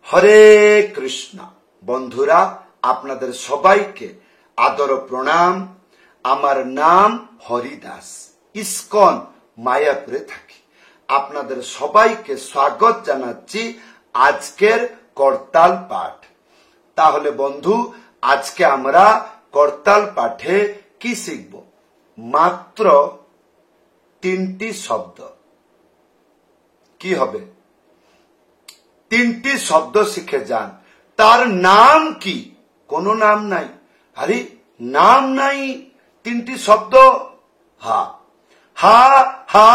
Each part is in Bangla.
হরে কৃষ্ণ। বন্ধুরা, আপনাদের সবাইকে আদর প্রণাম। আমার নাম হরিদাস, ইস্কন মায়াপুরে থাকি। আপনাদের সবাইকে স্বাগত জানাচ্ছি আজকের করতাল পাঠ। তাহলে বন্ধু, আজকে আমরা করতাল পাঠে কি শিখব? মাত্র 3টি শব্দ। কি হবে? 3টি শব্দ শিখে যান। তার নাম কি? কোনো নাম নাই। আরে নাম নাই, 3টি শব্দ। হা হা হা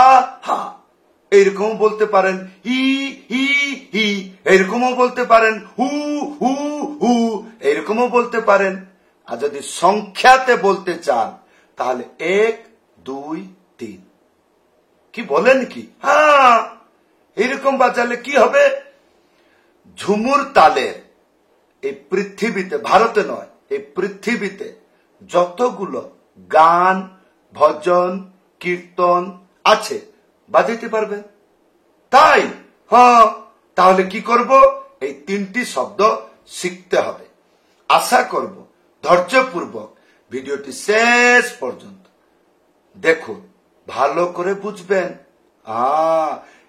হা, এইরকম বলতে পারেন। হি হি হি, এইরকমও বলতে পারেন। হু হু হু, এইরকমও বলতে পারেন। আর যদি সংখ্যাতে বলতে চান তাহলে 1 2 3। কি বলেন কি? হ্যাঁ, এইরকম বাজালে কি হবে? ঝুমুর তালের এই পৃথিবীতে, ভারতে নয়, এই পৃথিবীতে যতগুলো গান, ভজন, কীর্তন আছে বাজাইতে পারবেন। তাই হ্যাঁ, তাহলে কি করব? এই 3টি শব্দ শিখতে হবে। আশা করব ধৈর্যপূর্বক ভিডিওটি শেষ পর্যন্ত দেখুন, ভালো করে বুঝবেন।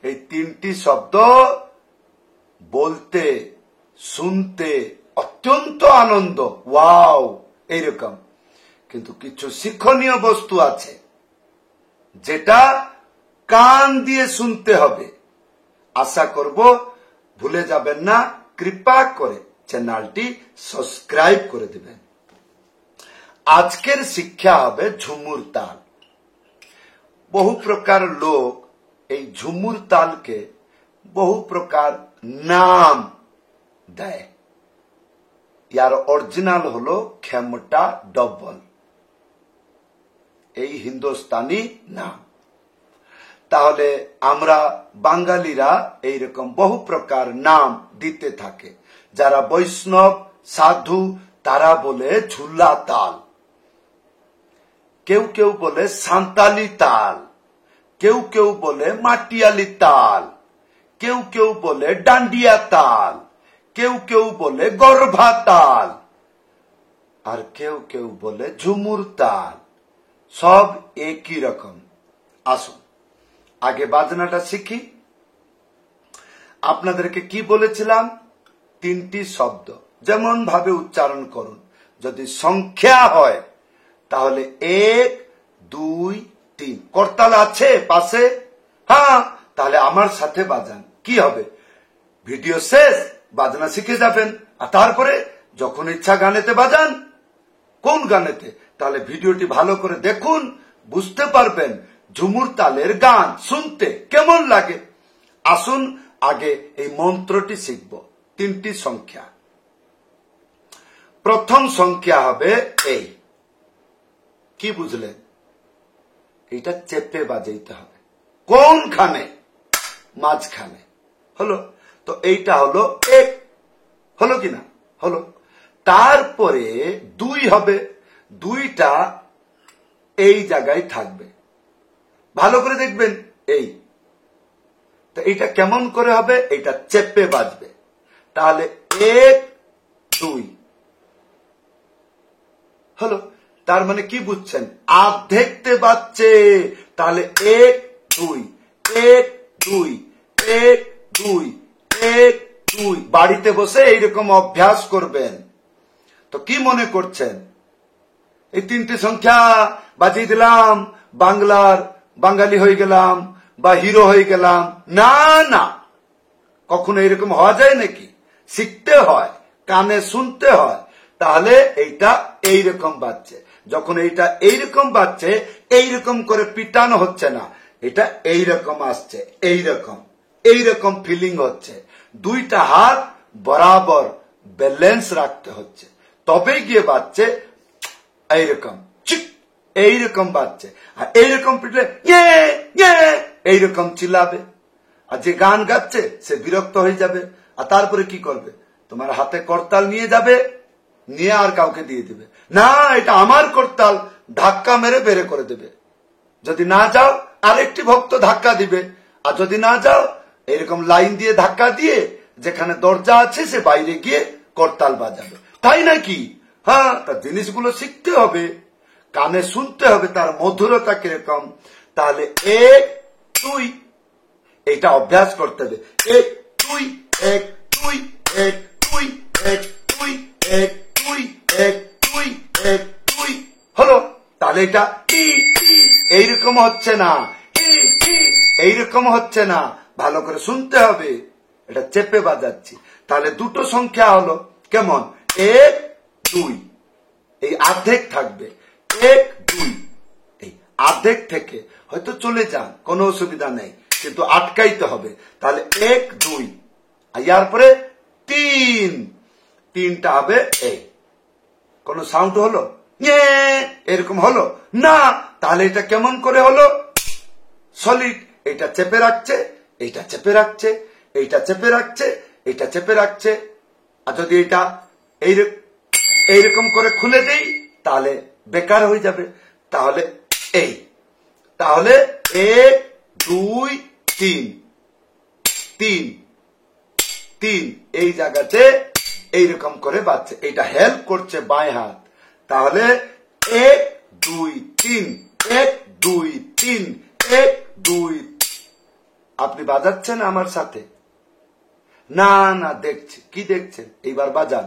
এই 3টি শব্দ বলতে, শুনতে অত্যন্ত আনন্দ, ওয়াও এইরকম। কিন্তু কিছু শিক্ষণীয় বস্তু আছে যেটা কান দিয়ে শুনতে হবে। আশা করব ভুলে যাবেন না। কৃপা করে চ্যানেলটি সাবস্ক্রাইব করে দিবেন। আজকের শিক্ষা হবে ঝুমুর তাল। বহু প্রকার লোক এই ঝুমুর তালকে বহু প্রকার নাম দেয়। ইয়ার অরিজিনাল হলো খেমটা ডবল, এই হিন্দুস্তানি নাম। তাহলে আমরা বাঙালিরা এইরকম বহু প্রকার নাম দিতে থাকে। যারা বৈষ্ণব সাধু তারা বলে ঝুলা তাল, কেউ কেউ বলে সান্তালি তাল, কেউ কেউ বলে মাটিয়ালি তাল, কেউ কেউ বলে ডান্ডিয়া তাল, কেউ কেউ বলে গর্ভা তাল, আর কেউ কেউ বলে ঝুমুর তাল। সব একই রকম। আসুন আগে বাজনাটা শিখি। আপনাদেরকে কি বলেছিলাম? 3টি শব্দ যেমন ভাবে উচ্চারণ করুন। যদি সংখ্যা হয় তাহলে 1 2 3। করতাল আছে পাশে? হ্যাঁ, তাহলে আমার সাথে বাজান। কি হবে? ভিডিও শেষ বাজনা শিখে যাবেন। আর তারপরে যখন ইচ্ছা গানেতে বাজান। কোন গানেতে? তাহলে ভিডিওটি ভালো করে দেখুন, বুঝতে পারবেন ঝুমুর তালের গান শুনতে কেমন লাগে। আসুন আগে এই মন্ত্রটি শিখব। 3টি সংখ্যা। প্রথম সংখ্যা হবে এই। কি বুঝলেন? এটা চেপে বাজাইতে হবে। কোনখানে? মাঝখানে। হলো তো, এইটা হলো 1। হলো কিনা? হলো। তারপরে 2 হবে। 2টা এই জায়গায় থাকবে। ভালো করে দেখবেন। এই তো, এইটা কেমন করে হবে? এইটা চেপে বাজবে। তাহলে 1 2 হলো। তার মানে কি বুঝছেন? আধেকতে বাজছে। তাহলে 1 2 1 2 1 2 1 2। বাড়িতে বসে এইরকম অভ্যাস করবেন। তো কি মনে করছেন? এই 3টি সংখ্যা বাজিয়ে দিলাম, বাঙালি হয়ে গেলাম বা হিরো হয়ে গেলাম? না না, কখনো এরকম হওয়া যায় নাকি? শিখতে হয়, কানে শুনতে হয়। তাহলে এইটা এইরকম বাজছে। যখন এইটা এইরকম বাজছে, এইরকম করে পিটানো হচ্ছে না, এটা এইরকম আসছে, এইরকম এইরকম ফিলিং হচ্ছে। 2টা হাত বরাবর ব্যালেন্স রাখতে হচ্ছে, তবেই গিয়ে বাজছে এইরকম। চিক এইরকম বাজছে। আর এইরকম পিটলে এইরকম চিল্লাবে। আর যে গান গাচ্ছে সে বিরক্ত হয়ে যাবে। আর তারপরে কি করবে? তোমার হাতে করতাল নিয়ে যাবে, নিয়ে আর কাউকে দিয়ে দিবে। না, এটা আমার করতাল, ধাক্কা মেরে বেরে করে দেবে। যদি না যাও আরেকটি ভক্ত ধাক্কা দিবে। আর যদি না যাও এরকম লাইন দিয়ে ধাক্কা দিয়ে যেখানে দরজা আছে সে বাইরে গিয়ে করতাল বাজাবে, তাই নাকি? হ্যাঁ, তার জিনিসগুলো শিখতে হবে, কানে শুনতে হবে তার মধুরতা কিরকম। তাহলে 1 2 এটা অভ্যাস করতে হবে। 1 2 1 2 1 2 1 2 1 2 1 2 1 2 হলো। তাহলে এটা এইরকম হচ্ছে না, এইরকম হচ্ছে না, ভালো করে শুনতে হবে, এটা চেপে বাজাচ্ছি। তাহলে দুটো সংখ্যা হলো কেমন, 1 2, এই অর্ধেক থাকবে 1 2, এই অর্ধেক থেকে হয়তো চলে যান, কোনো অসুবিধা নেই, কিন্তু আটকাইতে হবে। তাহলে 1 2, আর ইয়ার পরে 3, 3টা হবে এই, কোন সাউন্ড হলো এরকম হলো না। তাহলে এটা কেমন করে হলো, সলিড। এটা চেপে রাখছে, এইটা চেপে রাখছে, এইটা চেপে রাখছে, এইটা চেপে রাখছে। আর যদি এটা এইরকম করে খুলে দেই তাহলে বেকার হয়ে যাবে। তাহলে এই, তাহলে 1 2 3 3 3 এই জায়গাতে এইরকম করে বাজছে, এটা হেল্প করছে বাঁয়ে হাত। তাহলে 1 2 3 1 2 3 1 2, আপনি বাজাচ্ছেন আমার সাথে? না না, দেখছি। কি দেখছেন? এইবার বাজান।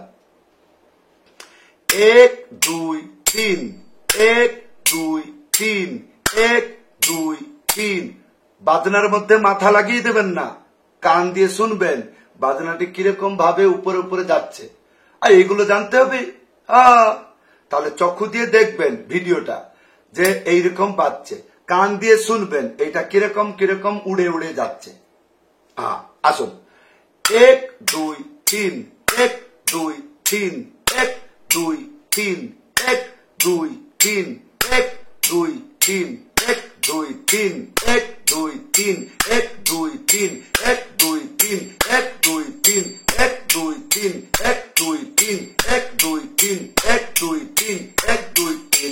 1 2 3 1 2 3 1 2 3। বাজনার মধ্যে মাথা লাগিয়ে দেবেন না, কান দিয়ে শুনবেন বাজনাটি কিরকম ভাবে উপরে উপরে যাচ্ছে, আর এইগুলো জানতে হবে। তাহলে চক্ষু দিয়ে দেখবেন ভিডিওটা যে এইরকম বাজছে, কান দিয়ে শুনবেন এটা কিরকম কিরকম উড়ে উড়ে যাচ্ছে। আসুন, 1 2 3 1 2 3 1 2 3 1 2 3 1 2 3 1 2 3 1 2 3 1 2 3 1 2 3 1 2 3 1 2 3 1 2 3 1 2 3 1 2 3 1 2 3 1 2 3 1 2 3 1 2 3 1 2 3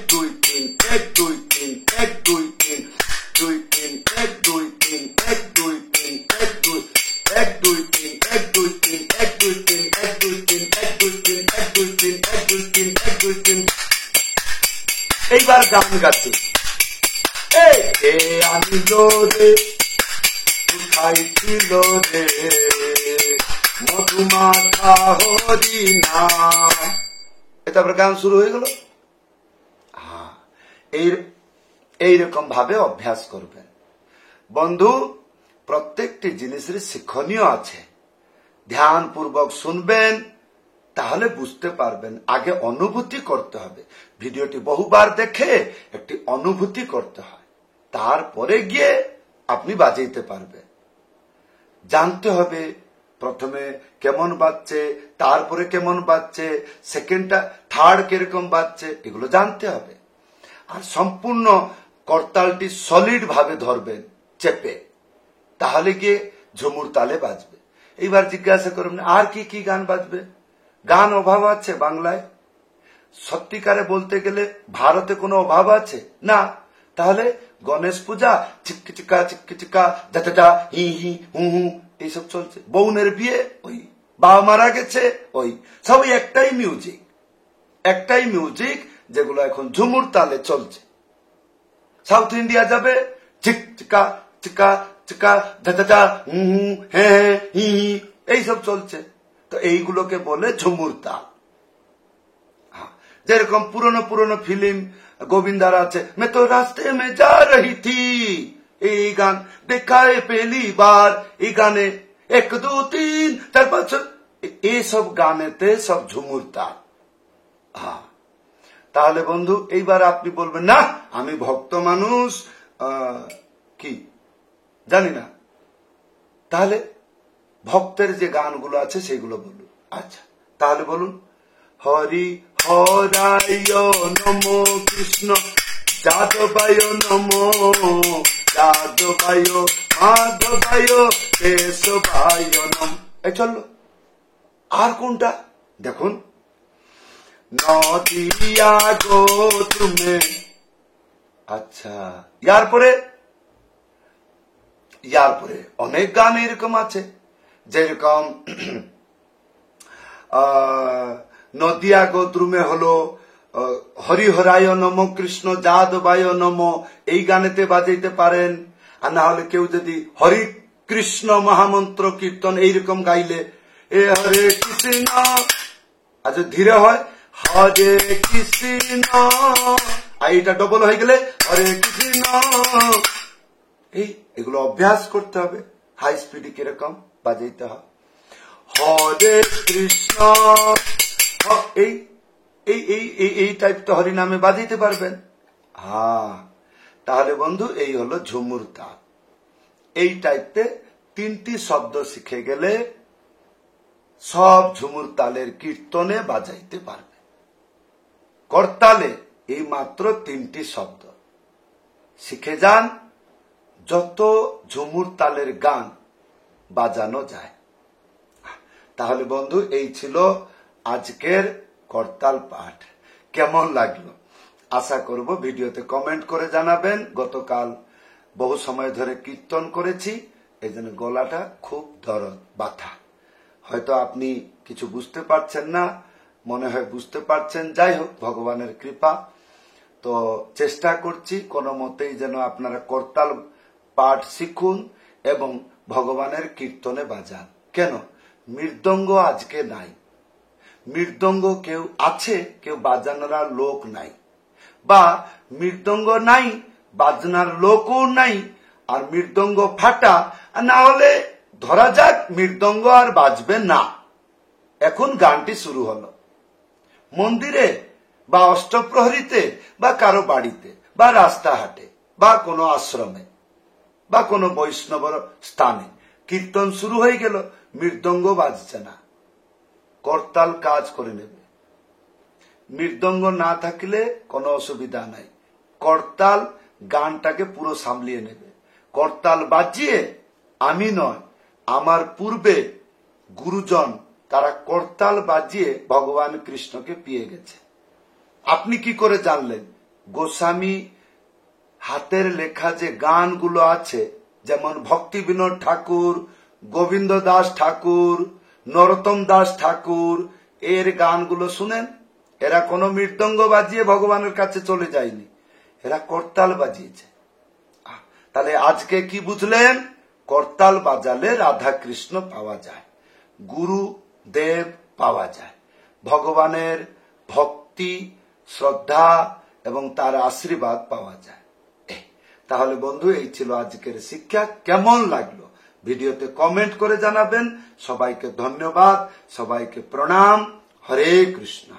2 3 1 2 3 1 2 3 1 2 1 2 3 1 2 3 1 2 3 1 2 3 1 2 3 1 2 3 1 2 3 1 2 3। এইবার গান গাচ্ছে, এ আনিল রে উঠাইছিল রে মধুমাখা হরি নাম। তারপরে গান শুরু হয়ে গেল। এইরকম ভাবে অভ্যাস করবেন বন্ধু। প্রত্যেকটি জিনিসের শিক্ষণীয় আছে, ধ্যান পূর্বক শুনবেন, তাহলে বুঝতে পারবেন। আগে অনুভূতি করতে হবে, ভিডিওটি বহুবার দেখে একটি অনুভূতি করতে হয়, তারপরে গিয়ে আপনি বাজাইতে পারবেন। জানতে হবে প্রথমে কেমন বাজছে, তারপরে কেমন বাজছে, সেকেন্ডটা থার্ড কিরকম বাজছে, এগুলো জানতে হবে। আর সম্পূর্ণ করতালটি সলিড ভাবে ধরবেন চেপে, তাহলে গিয়ে ঝুমুর তালে বাজবে। এইবার জিজ্ঞাসা করবেন আর কি কি গান বাজবে? গান অভাব আছে বাংলায়? সত্যিকারে বলতে গেলে ভারতে কোনো অভাব আছে না। তাহলে গণেশ পূজা চিক্কি চিক্কা চিক্কি চিক্কা যা হি হি হু হু এইসব চলছে। বউনের বিয়ে ওই, বাবা মারা গেছে ওই, সবই একটাই মিউজিক, একটাই মিউজিক যেগুলো এখন ঝুমুর তালে চলছে। সাউথ ইন্ডিয়া যাবে চিক চিকা চিকা চিকা যা হু হু হ্যাঁ হি হি এইসব চলছে। তো এইগুলোকে বলে ঝুমুর তাল। যেরকম পুরনো পুরনো ফিল্ম গোবিন্দার আছে, मैं तो रास्ते में जा रही थी, এই গান দেখায় পেলি বার, এই গানে 1 2 3 4 5 এইসব গানেতে সব ঝুমুর তাল। তাহলে বন্ধু এইবার আপনি বলবেন না আমি ভক্ত মানুষ, কি জানি না, তাহলে ভক্তের যে গানগুলো আছে সেগুলো বলুন। আচ্ছা তাহলে বলুন, হরি হরায় নমো কৃষ্ণ যাদবায় নমো যাদবায় মাধবায় কেশবায় নম। এই চললো। আর কোনটা দেখুন, নদিয়া গো তুমি। আচ্ছা ইয়ার পরে অনেক গান এরকম আছে। যেরকম নদিয়া গোত্রুমে হলো হরিহরায় নম, কৃষ্ণ যাদবায় নম, এই গানেতে বাজাইতে পারেন। আর না হলে কেউ যদি হরি কৃষ্ণ মহামন্ত্র কীর্তন এইরকম গাইলে এ হরে কৃষ্ণ, আর যদি ধীরে হয় হরে কৃষ্ণ, আর এটা ডবল হয়ে গেলে হরে কৃষ্ণ, এগুলো অভ্যাস করতে হবে। হাই স্পিডে কিরকম বাজাইতে হয়, হরে কৃষ্ণ, এই এই এই এই টাইপটা হরি নামে বাজাইতে পারবেন। হ্যাঁ, তাহলে বন্ধু এই হলো ঝুমুর তাল। এই টাইপে 3টি শব্দ শিখে গেলে সব ঝুমুর তালের কীর্তনে বাজাইতে পারবে। করতালে এই মাত্র 3টি শব্দ শিখে যান, যত ঝুমুর তালের গান বাজানো যায়। তাহলে বন্ধু এই ছিল আজকের করতাল পাঠ। কেমন লাগলো আশা করব ভিডিওতে কমেন্ট করে জানাবেন। গতকাল বহু সময় ধরে কীর্তন করেছি, এই জন্য গলাটা খুব দরদ ব্যথা। হয়তো আপনি কিছু বুঝতে পারছেন না, মনে হয় বুঝতে পারছেন। যাই হোক, ভগবানের কৃপা। তো চেষ্টা করছি কোনো মতেই যেন আপনারা করতাল পাঠ শিখুন এবং ভগবানের কীর্তনে বাজান। কেন মৃদঙ্গ আজকে নাই, মৃদঙ্গ কেউ আছে, কেউ বাজানোর লোক নাই, বা মৃদঙ্গ নাই বাজনার লোকও নাই, আর মৃদঙ্গ ফাটা, না হলে ধরা যাক মৃদঙ্গ আর বাজবে না। এখন গানটি শুরু হলো মন্দিরে বা অষ্টপ্রহরীতে বা কারো বাড়িতে বা রাস্তাঘাটে বা কোনো আশ্রমে বা কোনো বৈষ্ণবর স্থানে কীর্তন শুরু হয়ে গেল, মৃদঙ্গ বাজছে না, করতাল কাজ করে নেবে। মৃদঙ্গ না থাকলে কোনো অসুবিধা নাই, করতাল গানটাকে পুরো সামলিয়ে নেবে। করতাল বাজিয়ে আমি নয়, আমার পূর্বে গুরুজন তারা করতাল বাজিয়ে ভগবান কৃষ্ণকে পেয়ে গেছে। আপনি কি করে জানলেন? গোস্বামী হাতের লেখা যে গানগুলো আছে, যেমন ভক্তি বিনোদ ঠাকুর, গোবিন্দ দাস ঠাকুর, নরোত্তম দাস ঠাকুর, এর গানগুলো শুনেন। এরা কোনো মৃদঙ্গ বাজিয়ে ভগবানের কাছে চলে যায়নি, এরা করতাল বাজিয়েছে। তাহলে আজকে কি বুঝলেন? করতাল বাজালে রাধা কৃষ্ণ পাওয়া যায়, গুরু দেব পাওয়া যায়, ভগবানের ভক্তি শ্রদ্ধা এবং তার আশীর্বাদ পাওয়া যায়। তাহলে বন্ধু এই ছিল আজকের শিক্ষা। কেমন লাগলো ভিডিওতে কমেন্ট করে জানাবেন। সবাইকে ধন্যবাদ, সবাইকে প্রণাম। হরে কৃষ্ণ।